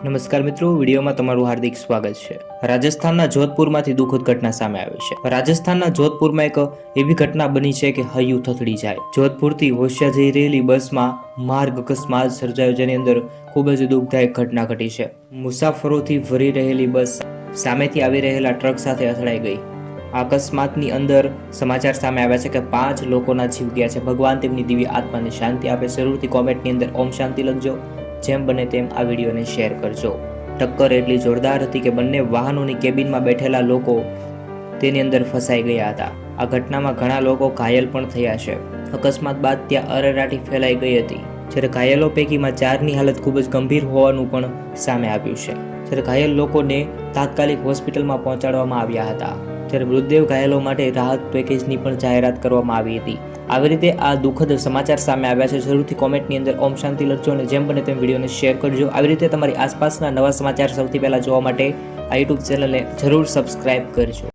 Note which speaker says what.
Speaker 1: નમસ્કાર મિત્રો, વિડીયોમાં તમારું હાર્દિક સ્વાગત છે। રાજસ્થાનના જોધપુરમાંથી દુઃખદ ઘટના સામે આવી છે। રાજસ્થાનના જોધપુરમાં એક એવી ઘટના બની છે કે હૈયું થથડી જાય। જોધપુરથી હોશિયા જઈ રહેલી બસમાં માર્ગ અકસ્માત સર્જાયો, જેની અંદર ખૂબ જ દુઃખદાયક ઘટના ઘટી છે। મુસાફરોથી ભરી રહેલી બસ સામેથી આવી રહેલા ટ્રક સાથે અથડાઈ ગઈ। આ અકસ્માતની અંદર સમાચાર સામે આવ્યા છે કે 5 લોકોના જીવ ગયા છે। ભગવાન તેમની દિવ્ય આત્માને શાંતિ આપે। જરૂરથી કોમેન્ટની અંદર ઓમ શાંતિ લખજો। જેમ બને તેમ આ વિડીયોને શેર કરજો। ટક્કર એટલી જોરદાર હતી કે બંને વાહનોની કેબિનમાં બેઠેલા લોકો તેની અંદર ફસાઈ ગયા હતા। આ ઘટનામાં ઘણા લોકો ઘાયલ પણ થયા છે। અકસ્માત બાદ ત્યાં અરેરાટી ફેલાઈ ગઈ હતી, જ્યારે ઘાયલો પૈકીમાં 4ની હાલત ખૂબ જ ગંભીર હોવાનું પણ સામે આવ્યું છે। જ્યારે ઘાયલ લોકોને તાત્કાલિક હોસ્પિટલમાં પહોંચાડવામાં આવ્યા હતા, જ્યારે મૃતદેહ ઘાયલો માટે રાહત પેકેજની પણ જાહેરાત કરવામાં આવી હતી। આવી રીતે આ દુઃખદ સમાચાર સામે આવ્યા છે। જરૂરથી કોમેન્ટની અંદર ઓમ શાંતિ લખજો અને જેમ બને તેમ વિડીયોને શેર કરજો। આવી રીતે તમારી આસપાસના નવા સમાચાર સૌથી પહેલા જોવા માટે આ યુટ્યુબ ચેનલને જરૂર સબસ્ક્રાઇબ કરજો।